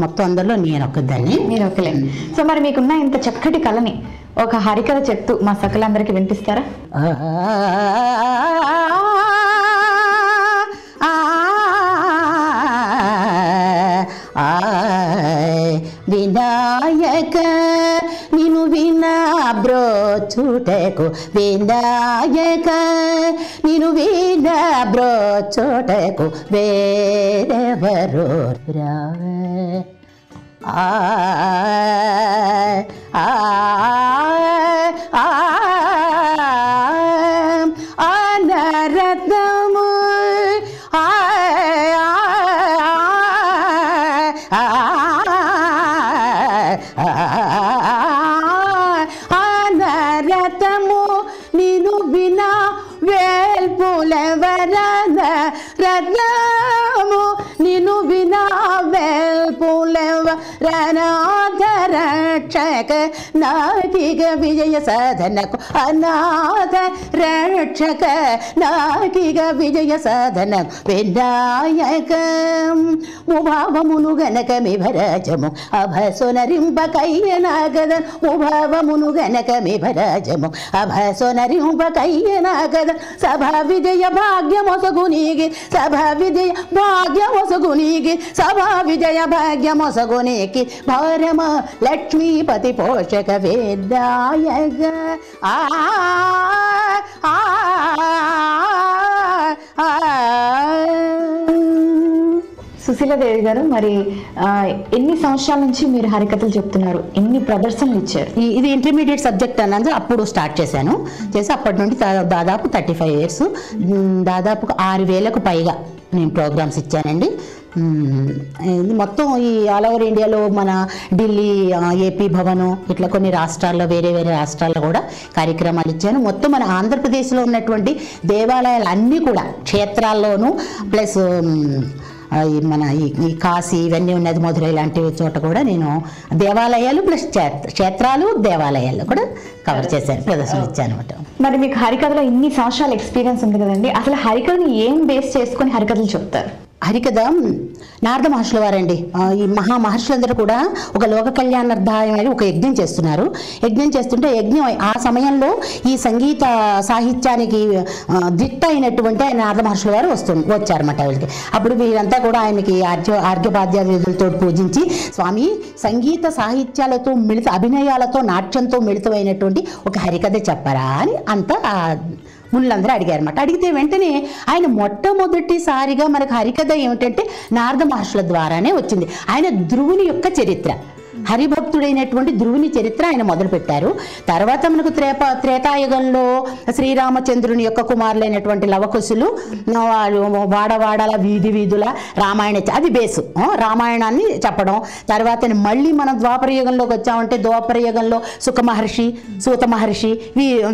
మొత్తం అందరిలో నేను ఒక్కదాన్ని. మీరు ఒకలే. సో మరి మీకున్న ఇంత చక్కటి కళని ఒక హరికథ చెప్తూ మా సకలందరికీ వినిపిస్తారా? వినాయక నిను వినా బ్రోచుటకు, వినాయక నిను వినా బ్రోచుటకు వేరెవరో అనరత్నము అనరతము నిను వినా వేల్పులెవరన రత్నము నిను వినా వేల్పులెవరనాథరక్షక నాకిగ విజయ సాధనకు అనాథ రక్షక నాకిగ విజయ సాధనకు వినాయక ముభావమును గనక మిభరాజము అభసొనరింపకయ్యనాగదన్ ముభావమును గనక మిభరాజము అభసొనరింపకయ్యనాగదన్ సభా విజయ భాగ్యమొసగునీగి సభా విజయ భాగ్యమొసగునీగి సభా విజయ భాగ్యమొసగునీకి భారమ లక్ష్మీపతి పోషక వేదాయక సుశీలాదేవి గారు, మరి ఎన్ని సంవత్సరాల నుంచి మీరు హరికథలు చెప్తున్నారు? ఎన్ని ప్రదర్శనలు ఇచ్చారు? ఇది ఇంటర్మీడియట్ సబ్జెక్ట్ అన్నది అప్పుడు స్టార్ట్ చేశాను. అప్పటి నుండి దాదాపు 35 years, దాదాపు 6,000కు పైగా నేను ప్రోగ్రామ్స్ ఇచ్చానండి. మొత్తం ఈ ఆల్ ఓవర్ ఇండియాలో మన ఢిల్లీ, ఏపీ భవను, ఇట్లా కొన్ని రాష్ట్రాల్లో వేరే వేరే రాష్ట్రాల్లో కూడా కార్యక్రమాలు ఇచ్చాను. మొత్తం మన ఆంధ్రప్రదేశ్లో ఉన్నటువంటి దేవాలయాలు అన్నీ కూడా క్షేత్రాల్లోనూ ప్లస్ మన ఈ కాశీ ఇవన్నీ ఉన్నది, మధురై లాంటి చోట కూడా నేను దేవాలయాలు ప్లస్ క్షేత్రాలు దేవాలయాల్లో కూడా కవర్ చేశాను, ప్రదర్శన ఇచ్చాను అనమాట. మరి మీకు హరికథలో ఇన్ని సంవత్సరాల ఎక్స్పీరియన్స్ ఉంది కదండి, అసలు హరికథని ఏం బేస్ చేసుకొని హరికథలు చెప్తారు? హరికథ నారద మహర్షుల వారండి. ఈ మహర్షులందరూ కూడా ఒక లోక కళ్యాణార్థాయం అని ఒక యజ్ఞం చేస్తున్నారు. యజ్ఞం చేస్తుంటే యజ్ఞం ఆ సమయంలో ఈ సంగీత సాహిత్యానికి దిట్ట అయినటువంటి ఆయన నారద మహర్షుల వారు వచ్చారన్నమాట వీళ్ళకి. అప్పుడు వీరంతా కూడా ఆయనకి ఆర్ఘ్యపాద్యాదులతో పూజించి, స్వామి సంగీత సాహిత్యాలతో అభినయాలతో నాట్యంతో మిళితమైనటువంటి ఒక హరికథ చెప్పరా అని అంతా ముళ్ళందరూ అడిగారన్నమాట. అడిగితే వెంటనే ఆయన మొట్టమొదటిసారిగా మనకు హరికథ ఏమిటంటే నారద మహర్షుల ద్వారానే వచ్చింది. ఆయన ధ్రువుని యొక్క చరిత్ర, హరిభక్తుడైనటువంటి ధ్రువుని చరిత్ర ఆయన మొదలుపెట్టారు. తర్వాత మనకు త్రేతాయుగంలో శ్రీరామచంద్రుని యొక్క కుమారులైనటువంటి లవకుశులు వాడవాడల వీధి వీధుల రామాయణ, అది బేసు రామాయణాన్ని చెప్పడం. తర్వాత మళ్ళీ మనం ద్వాపర యుగంలోకి వచ్చామంటే ద్వాపర యుగంలో సుఖ మహర్షి, సూత మహర్షి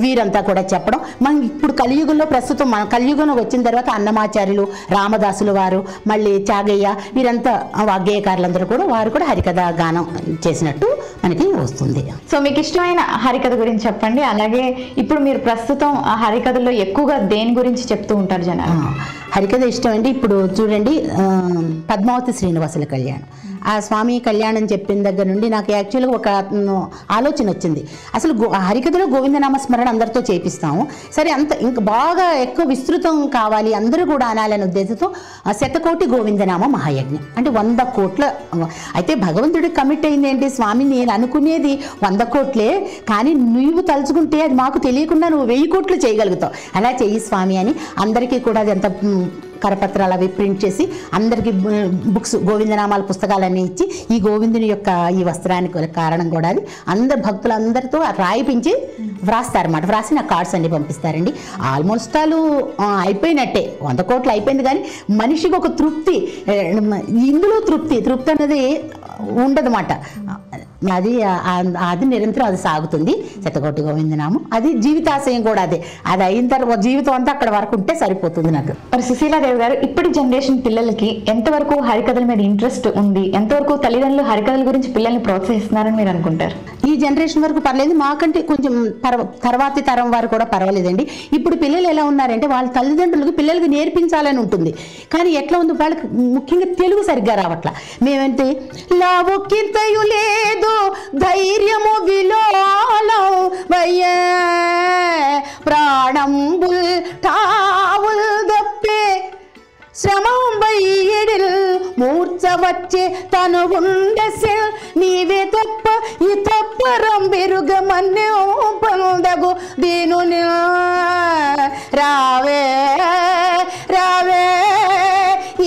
వీరంతా కూడా చెప్పడం. మనం ఇప్పుడు కలియుగంలో ప్రస్తుతం మన కలియుగంలో వచ్చిన తర్వాత అన్నమాచార్యులు, రామదాసులు వారు, మళ్ళీ చాగయ్య వీరంతా వాగ్గేయకారులందరూ కూడా వారు కూడా హరికథ గానం చేసినట్టు మనకి వస్తుంది. సో మీకు ఇష్టమైన హరికథ గురించి చెప్పండి. అలాగే ఇప్పుడు మీరు ప్రస్తుతం ఆ హరికథలో ఎక్కువగా దేని గురించి చెప్తూ ఉంటారు జనాలు? హరికథ ఇష్టం అండి. ఇప్పుడు చూడండి, పద్మావతి శ్రీనివాసుల కళ్యాణం, ఆ స్వామి కళ్యాణం చెప్పిన దగ్గర నుండి నాకు యాక్చువల్గా ఒక ఆలోచన వచ్చింది. అసలు హరికథలో గోవిందనామ స్మరణ అందరితో చేపిస్తాము, సరే అంత ఇంకా బాగా ఎక్కువ విస్తృతం కావాలి, అందరూ కూడా అనాలనే ఉద్దేశంతో 100 కోటి గోవిందనామ మహాయజ్ఞం అంటే 100 కోట్ల. అయితే భగవంతుడికి కమిట్ అయింది ఏంటి, స్వామి నేను అనుకునేది 100 కోట్లే, కానీ నువ్వు తలుచుకుంటే అది మాకు తెలియకుండా నువ్వు 1000 కోట్లు చేయగలుగుతావు, అలా చెయ్యి స్వామి అని అందరికీ కూడా అది అంత కరపత్రాలు అవి ప్రింట్ చేసి అందరికీ బుక్స్ గోవిందనామాల పుస్తకాలన్నీ ఇచ్చి, ఈ గోవిందుని యొక్క ఈ వస్త్రానికి కారణం కూడా అది అందరు భక్తులందరితో రాయిపించి వ్రాస్తారన్నమాట. వ్రాసి నాకు కార్డ్స్ అన్ని పంపిస్తారండి. ఆల్మోస్ట్ అయిపోయినట్టే, 100 కోట్లు అయిపోయింది, కానీ మనిషికి ఒక తృప్తి, ఇందులో తృప్తి అనేది ఉండదన్నమాట. అది అది నిరంతరం అది సాగుతుంది. శతకోటి గోవిందనామం అది జీవితాశయం కూడా అదే. అది అయిన తర్వాత జీవితం అంతా అక్కడ వరకు ఉంటే సరిపోతుంది నాకు. మరి సుశీలాదేవి గారు, ఇప్పటి జనరేషన్ పిల్లలకి ఎంతవరకు హరికథల మీద ఇంట్రెస్ట్ ఉంది, ఎంతవరకు తల్లిదండ్రులు హరికథల గురించి పిల్లల్ని ప్రోత్సహిస్తున్నారని మీరు అనుకుంటారు? ఈ జనరేషన్ వరకు పర్లేదు, మాకంటే కొంచెం తర్వాతి తరం వారు కూడా పర్వాలేదండి. ఇప్పుడు పిల్లలు ఎలా ఉన్నారంటే వాళ్ళ తల్లిదండ్రులకు పిల్లలకి నేర్పించాలని ఉంటుంది, కానీ ఎట్లా ఉంది వాళ్ళకి ముఖ్యంగా తెలుగు సరిగ్గా రావట్లా. మేమంటే లావుకింతయు లేదు ధైర్యము విలోలం వయ్యే ప్రాణంబుల్ తావుల్ దప్పే శ్రమం బయ్యడిల్ మూర్ఛ వచ్చే తను ఉండసే నీవే తప్ప ఈ తప్పరం బెరుగమన్నే పొందగు దీనుని రావే రావే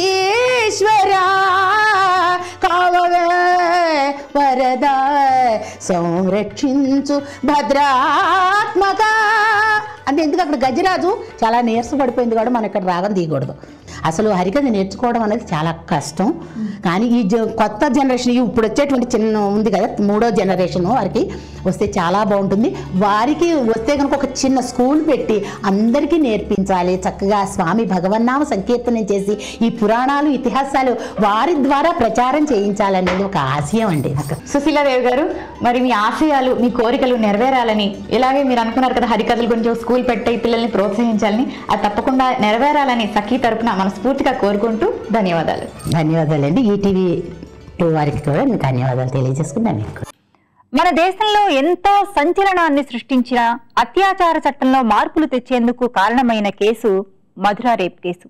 ఈశ్వరా కావవే వరద సంరక్షించు భద్రాత్మక అంటే ఎందుకు అక్కడ గజరాజు చాలా నీరసపడిపోయింది కూడా మనం ఇక్కడ రాగం తీయకూడదు. అసలు హరికథ నేర్చుకోవడం అనేది చాలా కష్టం. కానీ ఈ కొత్త జనరేషన్ ఇప్పుడు వచ్చేటువంటి చిన్న ఉంది కదా, 3వ జనరేషన్ వారికి వస్తే చాలా బాగుంటుంది. వారికి వస్తే కనుక ఒక చిన్న స్కూల్ పెట్టి అందరికీ నేర్పించాలి. చక్కగా స్వామి భగవన్నామ సంకీర్తనం చేసి ఈ పురాణాలు ఇతిహాసాలు వారి ద్వారా ప్రచారం చేయించాలనేది ఒక ఆశయం అండి నాకు. సుశీలాదేవి గారు, మరి మీ ఆశయాలు మీ కోరికలు నెరవేరాలని, ఇలాగే మీరు అనుకున్నారు కదా హరికథల గురించి స్కూల్ పెట్టి పిల్లల్ని ప్రోత్సహించాలని, అది తప్పకుండా నెరవేరాలని సఖీ తరపున మనస్ఫూర్తిగా కోరుకుంటూ ధన్యవాదాలు. ధన్యవాదాలండి. ఈటీవీ 2 వారికి కూడా ధన్యవాదాలు తెలియజేసుకున్నాను. మన దేశంలో ఎంతో సంచలనాన్ని సృష్టించిన అత్యాచార చట్టంలో మార్పులు తెచ్చేందుకు కారణమైన కేసు మధుర రేప్ కేసు.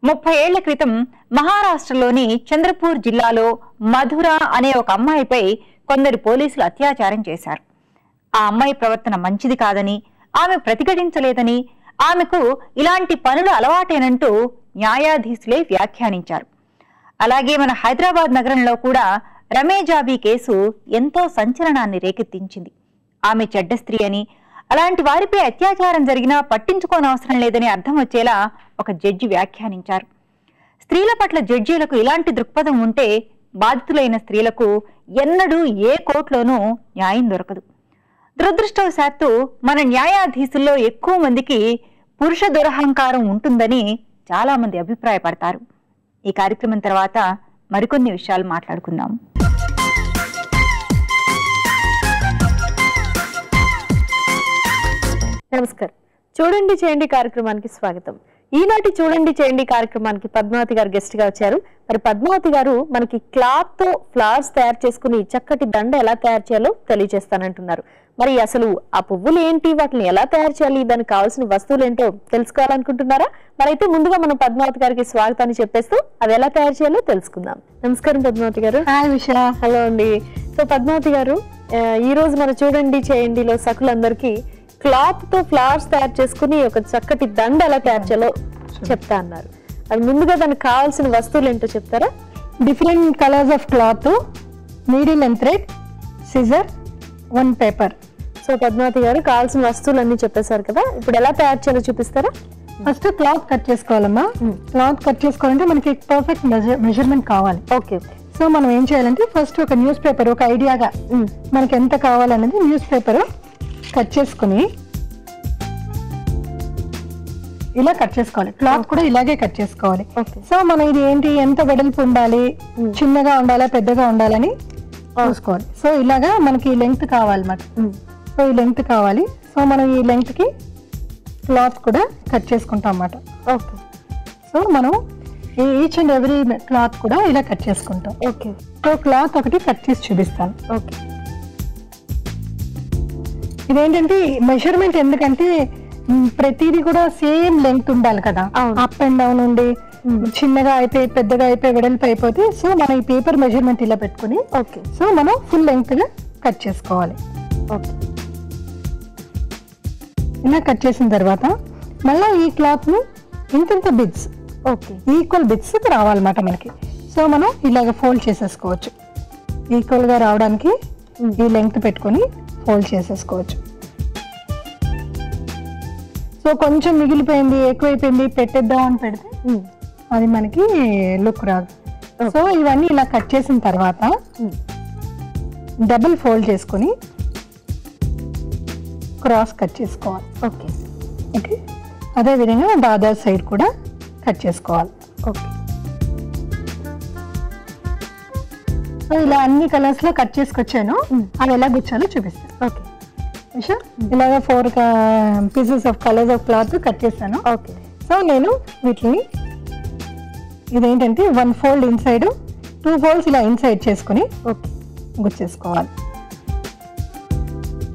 30 ఏళ్ల క్రితం మహారాష్ట్రలోని చంద్రపూర్ జిల్లాలో మధుర అనే ఒక అమ్మాయిపై కొందరు పోలీసులు అత్యాచారం చేశారు. ఆ అమ్మాయి ప్రవర్తన మంచిది కాదని, ఆమె ప్రతిఘటించలేదని, ఆమెకు ఇలాంటి పనులు అలవాటేనంటూ న్యాయాధీశులే వ్యాఖ్యానించారు. అలాగే మన హైదరాబాద్ నగరంలో కూడా రమేజాబీ కేసు ఎంతో సంచలనాన్ని రేకెత్తించింది. ఆమె చెడ్డ స్త్రీ అని, అలాంటి వారిపై అత్యాచారం జరిగినా పట్టించుకోనవసరం లేదని అర్థం వచ్చేలా ఒక జడ్జి వ్యాఖ్యానించారు. స్త్రీల పట్ల జడ్జీలకు ఇలాంటి దృక్పథం ఉంటే బాధితులైన స్త్రీలకు ఎన్నడూ ఏ కోర్టులోనూ న్యాయం దొరకదు. దురదృష్టవశాత్తు మన న్యాయాధీశుల్లో ఎక్కువ మందికి పురుష దురహంకారం ఉంటుందని చాలా మంది అభిప్రాయపడతారు. ఈ కార్యక్రమం తర్వాత మరికొన్ని విషయాలు మాట్లాడుకుందాం. నమస్కారం. చూడండి చేయండి కార్యక్రమానికి స్వాగతం. ఈనాటి చూడండి చేయండి కార్యక్రమానికి పద్మావతి గారు గెస్ట్ గా వచ్చారు. మరి పద్మావతి గారు మనకి క్లాత్ తో ఫ్లవర్స్ తయారు చేసుకుని చక్కటి దండ ఎలా తయారు చేయాలో తెలియజేస్తానంటున్నారు. మరి అసలు ఆ పువ్వులు ఏంటి, వాటిని ఎలా తయారు చేయాలి, దానికి కావాల్సిన వస్తువులు ఏంటో తెలుసుకోవాలనుకుంటున్నారా? మరి అయితే ముందుగా మనం పద్మావతి గారికి స్వాగతాన్ని చెప్పేస్తూ అది ఎలా తయారు చేయాలో తెలుసుకుందాం. నమస్కారం పద్మావతి గారు. హాయ్ విషయ. హలో అండి. సో పద్మావతి గారు, ఈ రోజు మన చూడండి చేయండిలో సకులందరికీ క్లాత్ తో ఫ్లవర్స్ తయారు చేసుకుని ఒక చక్కటి దండ ఎలా తయారు చేయాలో చెప్తా అన్నారు. అది ముందుగా దానికి కావాల్సిన వస్తువులు ఏంటో చెప్తారా? Different colours of cloth, needle and thread, scissor, 1 paper. So Padmavathi garu కావాల్సిన వస్తువులు అన్ని చెప్పేశారు కదా, ఇప్పుడు ఎలా తయారు చేయాలో చూపిస్తారా? ఫస్ట్ క్లాత్ కట్ చేసుకోవాలమ్మా. క్లాత్ కట్ చేసుకోవాలంటే మనకి పర్ఫెక్ట్ మెజర్మెంట్ కావాలి. ఓకే. సో మనం ఏం చేయాలంటే ఫస్ట్ ఒక న్యూస్ పేపర్, ఒక ఐడియాగా మనకి ఎంత కావాలనేది న్యూస్ పేపర్ కట్ చేసుకుని ఇలా కట్ చేసుకోవాలి. క్లాత్ కూడా ఇలాగే కట్ చేసుకోవాలి. సో మనం ఇది ఏంటి, ఎంత వెడల్పు ఉండాలి, చిన్నగా ఉండాలా పెద్దగా ఉండాలని చూసుకోవాలి. సో ఇలాగా మనకి లెంగ్త్ కావాలన్నమాట. సో ఈ లెంగ్త్ కావాలి. సో మనం ఈ లెంగ్త్ కి క్లాత్ కూడా కట్ చేసుకుంటాం అన్నమాట. ఓకే. సో మనం ఈచ్ అండ్ ఎవ్రీ క్లాత్ కూడా ఇలా కట్ చేసుకుంటాం. ఓకే. సో క్లాత్ ఒకటి కట్ చేసి చూపిస్తాను. ఓకే. ఇదేంటంటే మెజర్మెంట్, ఎందుకంటే ప్రతిదీ కూడా సేమ్ లెంగ్త్ ఉండాలి కదా. అప్ అండ్ డౌన్ ఉండి చిన్నగా అయిపోయి పెద్దగా అయిపోయి వెడల్పు అయిపోతే, సో మనం ఈ పేపర్ మెజర్మెంట్ ఇలా పెట్టుకుని ఓకే. సో మనం ఫుల్ లెంగ్త్ గా కట్ చేసుకోవాలి. ఓకే. ఇలా కట్ చేసిన తర్వాత మళ్ళీ ఈ క్లాత్ ని ఇంత బిట్స్, ఓకే, ఈక్వల్ బిట్స్ రావాలన్నమాట మనకి. సో మనం ఇలాగ ఫోల్డ్ చేసేసుకోవచ్చు. ఈక్వల్ గా రావడానికి ఈ లెంగ్త్ పెట్టుకొని ఫోల్డ్ చేసేసుకోవచ్చు. సో కొంచెం మిగిలిపోయింది, ఎక్కువైపోయింది, పెట్టేద్దాం అని పెడితే అది మనకి లుక్ రాదు. సో ఇవన్నీ ఇలా కట్ చేసిన తర్వాత డబుల్ ఫోల్డ్ చేసుకొని క్రాస్ కట్ చేసుకోవాలి. ఓకే ఓకే, అదేవిధంగా దాదర్ సైడ్ కూడా కట్ చేసుకోవాలి. ఓకే. సో ఇలా అన్ని కలర్స్ లో కట్ చేసుకొచ్చాను, అవి ఎలా గుచ్చాలో చూపిస్తాను. ఓకే ఇలాగ 4 pieces of colours of cloth cut చేశాను. ఓకే. సో నేను వీటిని ఇదేంటంటే 1 ఫోల్డ్ ఇన్సైడ్ 2 ఫోల్డ్స్ ఇలా ఇన్సైడ్ చేసుకుని ఓకే గుచ్చేసుకోవాలి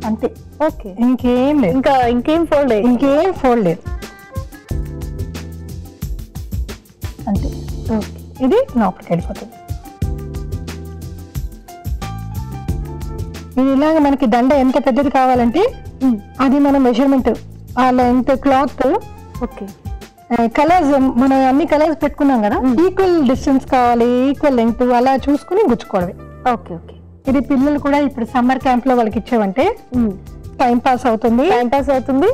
అంతే. ఓకే, ఇంకేం లేదు, ఇంకేం ఫోల్డ్ ఇంకేం ఫోల్డ్ లేదు అంతే. ఇది లోపలికి వెళ్ళిపోతుంది. ఇది ఇలాగ మనకి దండ ఎంత పెద్దది కావాలంటే అది మన మెజర్మెంట్ ఆ లెంత్ క్లాత్ ఓకే కలర్స్ మనం అన్ని కలర్స్ పెట్టుకున్నాం కదా, ఈక్వల్ డిస్టెన్స్ కావాలి, ఈక్వల్ లెంగ్త్ అలా చూసుకుని గుచ్చుకోవడమే. Okay okay. ఇది పిల్లలు కూడా ఇప్పుడు సమ్మర్ క్యాంప్ లో వాళ్ళకి ఇచ్చామంటే టైం పాస్ అవుతుంది,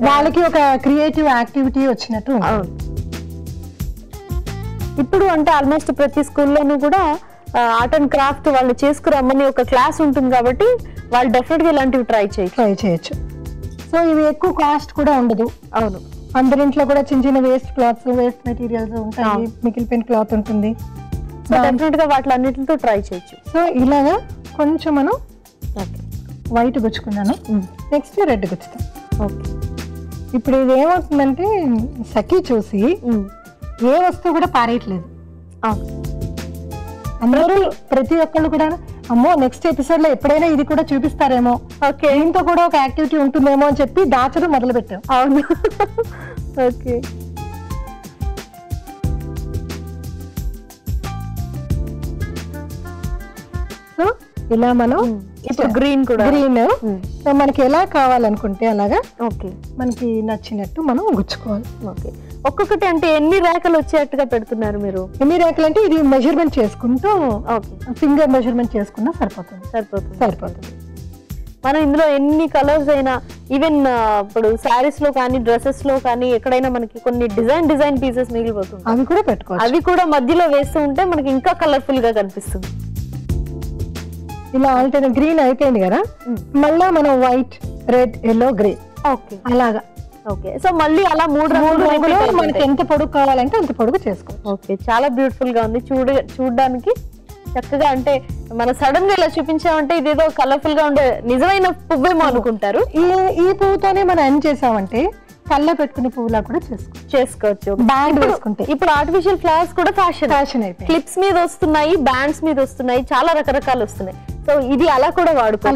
వాళ్ళకి ఒక క్రియేటివ్ యాక్టివిటీ వచ్చినట్టు ఉంటుంది. ఇప్పుడు అంటే ఆల్మోస్ట్ ప్రతి స్కూల్లోనూ కూడా ఆర్ట్ అండ్ క్రాఫ్ట్ వాళ్ళు చేసుకురమ్మని ఒక క్లాస్ ఉంటుంది కాబట్టి వాళ్ళు డెఫినెట్ గా ఇలాంటివి ట్రై చేయొచ్చు. సో ఇవి ఎక్కువ కాస్ట్ కూడా ఉండదు. అవును, అందరింట్లో కూడా చిన్న చిన్న వేస్ట్ క్లాత్స్, వేస్ట్ మెటీరియల్స్ ఉంటాయి, మిగిలిపోయిన క్లాత్ ఉంటుంది. సో డెఫినెట్ గా వాటి అన్నిటితో ట్రై చేయొచ్చు. సో ఇలాగా కొంచెం మనం వైట్ గుచ్చుకున్నాను, నెక్స్ట్ రెడ్ గుచ్చుతాం. ఓకే. ఇప్పుడు ఇది ఏమవుతుందంటే సఖీ చూసి ఏ వస్తువు కూడా పారేయట్లేదు. అందరూ ప్రతి ఒక్కళ్ళు కూడా అమ్మో నెక్స్ట్ ఎపిసోడ్ లో ఎప్పుడైనా ఇది కూడా చూపిస్తారేమో, దీంతో కూడా ఒక యాక్టివిటీ ఉంటుందేమో అని చెప్పి దాచడం మొదలు పెట్టాం. అవును. ఓకే. సో ఇలా మనం ఇప్పుడు గ్రీన్ మనకి ఎలా కావాలనుకుంటే అలాగా ఓకే మనకి నచ్చినట్టు మనం గుచ్చుకోవాలి. ఓకే. ఒక్కొక్కటి అంటే ఎన్ని రేఖలు వచ్చేట్టుగా పెడుతున్నారు మీరు? ఎన్ని రేఖలు అంటే ఇది మెజర్మెంట్ చేసుకుంటూ ఫింగర్ మెజర్మెంట్ చేసుకున్నా సరిపోతుంది. మనం ఇందులో ఎన్ని కలర్స్ అయినా ఈవెన్ ఇప్పుడు శారీస్ లో కానీ డ్రెస్సెస్ లో కానీ ఎక్కడైనా మనకి కొన్ని డిజైన్ పీసెస్ మిగిలిపోతుంది, అవి కూడా పెట్టుకోవాలి. అవి కూడా మధ్యలో వేస్తూ ఉంటే మనకి ఇంకా కలర్ఫుల్ గా కనిపిస్తుంది. ఇలా ఆల్టర్నేట్ గ్రీన్ అయిపోయింది కదా, మళ్ళా మనం white, red, yellow, green okay అలాగా. ఓకే. సో మళ్ళీ అలా 3 రంగులు మనకి ఎంత పొడుగు కావాలంటే అంత పొడుగు చేసుకోవచ్చు. ఓకే, చాలా బ్యూటిఫుల్ గా ఉంది చూడడానికి చక్కగా. అంటే మన సడన్ గా ఇలా చూపించామంటే ఇదేదో కలర్ఫుల్ గా ఉండే నిజమైన పువ్వేమో అనుకుంటారు. ఈ పువ్వుతోనే మనం ఏం చేసామంటే కళ్ళ పెట్టుకునే పువ్వులా కూడా చేసుకోవచ్చు. బ్యాండ్ వేసుకుంటే ఇప్పుడు ఆర్టిఫిషియల్ ఫ్లవర్స్ కూడా ఫ్యాషన్ అయిపోయింది. క్లిప్స్ మీద వస్తున్నాయి, బ్యాండ్స్ మీద వస్తున్నాయి, చాలా రకరకాలు వస్తున్నాయి. సో ఇది అలా కూడా వాడుకో.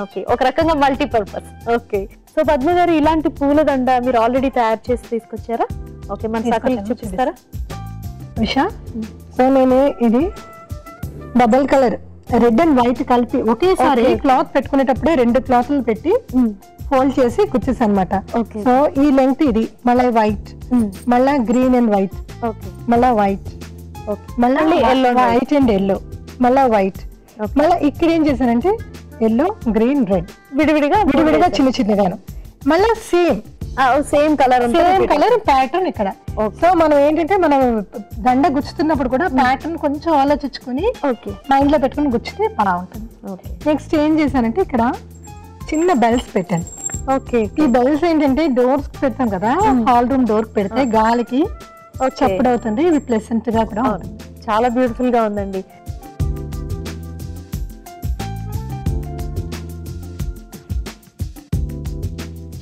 ఓకే, ఒక రకంగా మల్టీపర్పస్. ఓకే. సో పద్మ గారు, ఇలాంటి పూల దండ మీరు ఆల్రెడీ తయారు చేసి తీసుకొచ్చారా? ఓకే, మన సకలకి చూపిస్తారా ఉషా? సో నేను ఇది double colour red and white కలిపి ఒకేసారి క్లాత్ పెట్టుకునేటప్పుడే 2 క్లాత్లు పెట్టి ఫోల్డ్ చేసి కుచ్చేసి అనమాట. సో ఈ లెంగ్త్ ఇది, మళ్ళీ వైట్, మళ్ళా గ్రీన్ అండ్ వైట్, మళ్ళా వైట్, మళ్ళీ వైట్ అండ్ ఎల్లో, మళ్ళా వైట్, మళ్ళీ ఇక్కడ ఏం చేశానంటే ఎల్లో, గ్రీన్, రెడ్ విడివిడిగా చిన్నగాను, మళ్ళా సేమ్ కలర్ ప్యాటర్న్ ఇక్కడ. సో మనం ఏంటంటే మనం దండ గుచ్చుతున్నప్పుడు కూడా ప్యాటర్న్ కొంచెం ఆలోచించుకుని మైండ్ లో పెట్టుకుని గుచ్చితే బాగుంటుంది. నెక్స్ట్ ఏం చేశానంటే ఇక్కడ చిన్న బెల్స్ పెట్టాను. ఓకే. ఈ బెల్స్ ఏంటంటే డోర్స్ పెడతాం కదా, హాల్ రూమ్ డోర్ పెడితే గాలికి చప్పుడవుతుంది, ఇది ప్లెసెంట్ గా కూడా ఉంటుంది. చాలా బ్యూటిఫుల్ గా ఉందండి.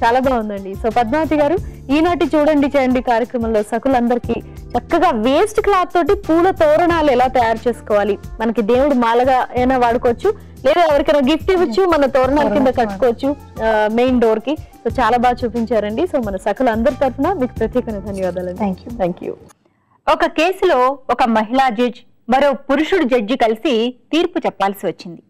చాలా బాగుందండి. సో పద్మావతి గారు, ఈనాటి చూడండి చేయండి కార్యక్రమంలో సకులందరికీ చక్కగా వేస్ట్ క్లాత్ తోటి పూల తోరణాలు ఎలా తయారు చేసుకోవాలి, మనకి దేవుడు మాలగా అయినా వాడుకోవచ్చు, లేదా ఎవరికైనా గిఫ్ట్ ఇవ్వచ్చు, మన తోరణాల కింద కట్టుకోవచ్చు మెయిన్ డోర్ కి. సో చాలా బాగా చూపించారండి. సో మన సకులందరి తరఫున మీకు ప్రత్యేకమైన ధన్యవాదాలు. Thank you. ఒక కేసులో ఒక మహిళా జడ్జి మరో పురుషుడు జడ్జి కలిసి తీర్పు చెప్పాల్సి వచ్చింది.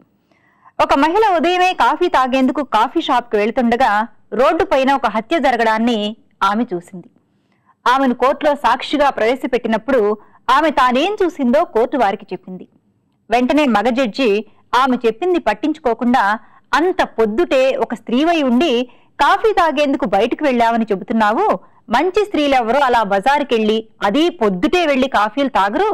ఒక మహిళ ఉదయమే కాఫీ తాగేందుకు కాఫీ షాప్ కు వెళ్తుండగా రోడ్డు పైన ఒక హత్య జరగడాన్ని ఆమె చూసింది. ఆమెను కోర్టులో సాక్షిగా ప్రవేశపెట్టినప్పుడు ఆమె తానేం చూసిందో కోర్టు వారికి చెప్పింది. వెంటనే మగ జడ్జి ఆమె చెప్పింది పట్టించుకోకుండా, అంత పొద్దుటే ఒక స్త్రీవై ఉండి కాఫీ తాగేందుకు బయటకు వెళ్ళావని చెబుతున్నావు, మంచి స్త్రీలెవరో అలా బజారుకెళ్ళి అదీ పొద్దుటే వెళ్లి కాఫీలు తాగరు,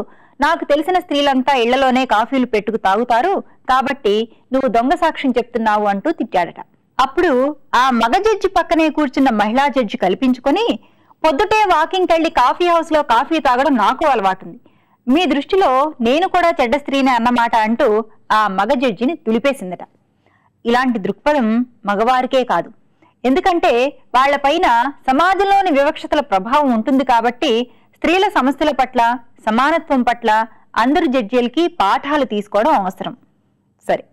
నాకు తెలిసిన స్త్రీలంతా ఇళ్లలోనే కాఫీలు పెట్టుకు తాగుతారు, కాబట్టి నువ్వు దొంగ సాక్ష్యం చెప్తున్నావు అంటూ తిట్టాడట. అప్పుడు ఆ మగ జడ్జి పక్కనే కూర్చున్న మహిళా జడ్జి కల్పించుకొని, పొద్దుటే వాకింగ్ కెళ్ళి కాఫీ హౌస్ లో కాఫీ తాగడం నాకు అలవాటుంది, మీ దృష్టిలో నేను కూడా చెడ్డ స్త్రీనే అన్నమాట అంటూ ఆ మగ జడ్జిని తులిపేసిందట. ఇలాంటి దృక్పథం మగవారికే కాదు, ఎందుకంటే వాళ్లపైన సమాజంలోని వివక్షతల ప్రభావం ఉంటుంది కాబట్టి స్త్రీల సమస్యల పట్ల, సమానత్వం పట్ల అందరు జడ్జీలకి పాఠాలు తీసుకోవడం అవసరం. సరే,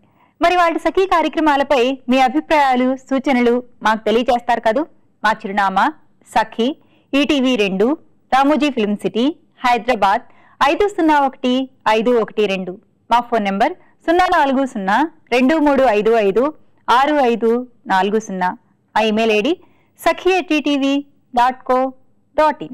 మరి వాటి సఖీ కార్యక్రమాలపై మీ అభిప్రాయాలు, సూచనలు మాకు తెలియజేస్తారు కదూ. మా చిరునామా Sakhi, ETV 2, Ramoji film city, Hyderabad 501512. మా ఫోన్ నెంబర్ 040235565540. ఆ ఇమెయిల్ ఐడి sakhi@ttv.co.in.